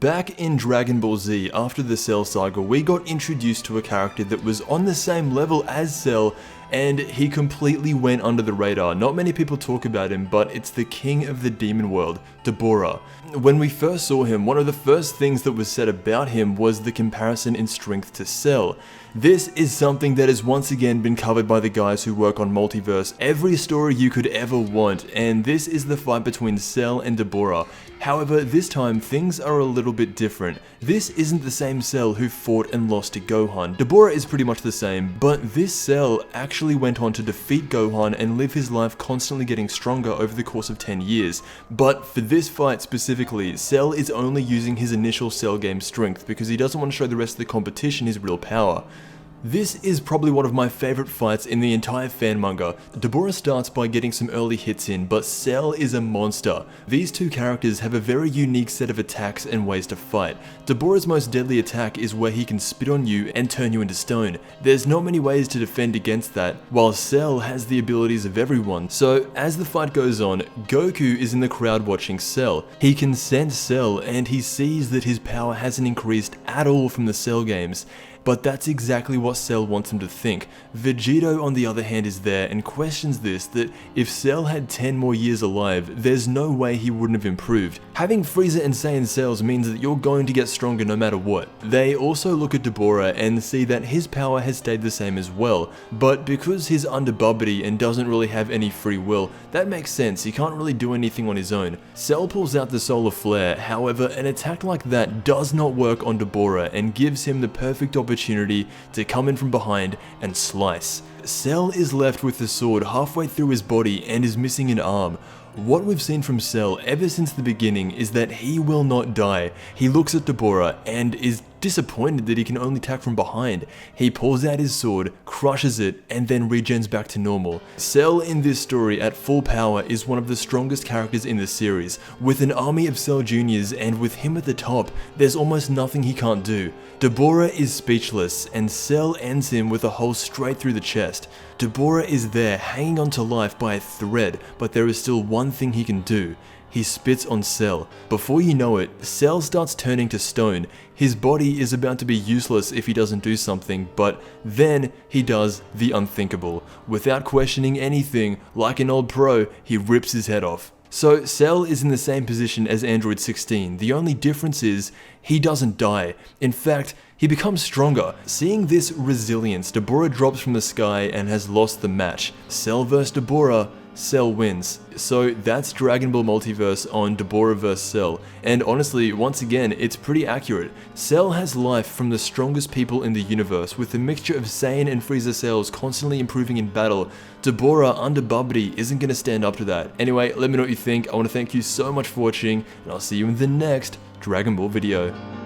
back in Dragon Ball Z, after the Cell saga, we got introduced to a character that was on the same level as Cell, and he completely went under the radar. Not many people talk about him, but it's the king of the demon world, Dabura. When we first saw him, one of the first things that was said about him was the comparison in strength to Cell. This is something that has once again been covered by the guys who work on Multiverse, every story you could ever want, and this is the fight between Cell and Dabura. However, this time things are a little bit different. This isn't the same Cell who fought and lost to Gohan. Dabura is pretty much the same, but this Cell actually went on to defeat Gohan and live his life constantly getting stronger over the course of 10 years. But for this fight specifically, Cell is only using his initial Cell game strength because he doesn't want to show the rest of the competition his real power. This is probably one of my favorite fights in the entire fan manga. Dabura starts by getting some early hits in, but Cell is a monster. These two characters have a very unique set of attacks and ways to fight. Dabura's most deadly attack is where he can spit on you and turn you into stone. There's not many ways to defend against that, while Cell has the abilities of everyone. So as the fight goes on, Goku is in the crowd watching Cell. He can sense Cell and he sees that his power hasn't increased at all from the Cell games. But that's exactly what Cell wants him to think. Vegito on the other hand is there and questions this, that if Cell had 10 more years alive, there's no way he wouldn't have improved. Having Frieza and Saiyan cells means that you're going to get stronger no matter what. They also look at Dabura and see that his power has stayed the same as well, but because he's under Bubbity and doesn't really have any free will, that makes sense, he can't really do anything on his own. Cell pulls out the Solar Flare, however an attack like that does not work on Dabura and gives him the perfect opportunity to come in from behind and slice. Cell is left with the sword halfway through his body and is missing an arm. What we've seen from Cell ever since the beginning is that he will not die. He looks at Dabura and is disappointed that he can only attack from behind. He pulls out his sword, crushes it, and then regens back to normal. Cell in this story at full power is one of the strongest characters in the series. With an army of Cell Juniors and with him at the top, there's almost nothing he can't do. Dabura is speechless, and Cell ends him with a hole straight through the chest. Dabura is there hanging on to life by a thread, but there is still one thing he can do. He spits on Cell. Before you know it, Cell starts turning to stone. His body is about to be useless if he doesn't do something, but then he does the unthinkable. Without questioning anything, like an old pro, he rips his head off. So Cell is in the same position as Android 16, the only difference is he doesn't die. In fact, he becomes stronger. Seeing this resilience, Dabura drops from the sky and has lost the match. Cell vs Dabura, Cell wins. So that's Dragon Ball Multiverse on Dabura vs Cell, and honestly, once again, it's pretty accurate. Cell has life from the strongest people in the universe, with a mixture of Saiyan and Frieza cells constantly improving in battle. Dabura under Bubbity isn't going to stand up to that. Anyway, let me know what you think. I want to thank you so much for watching, and I'll see you in the next Dragon Ball video.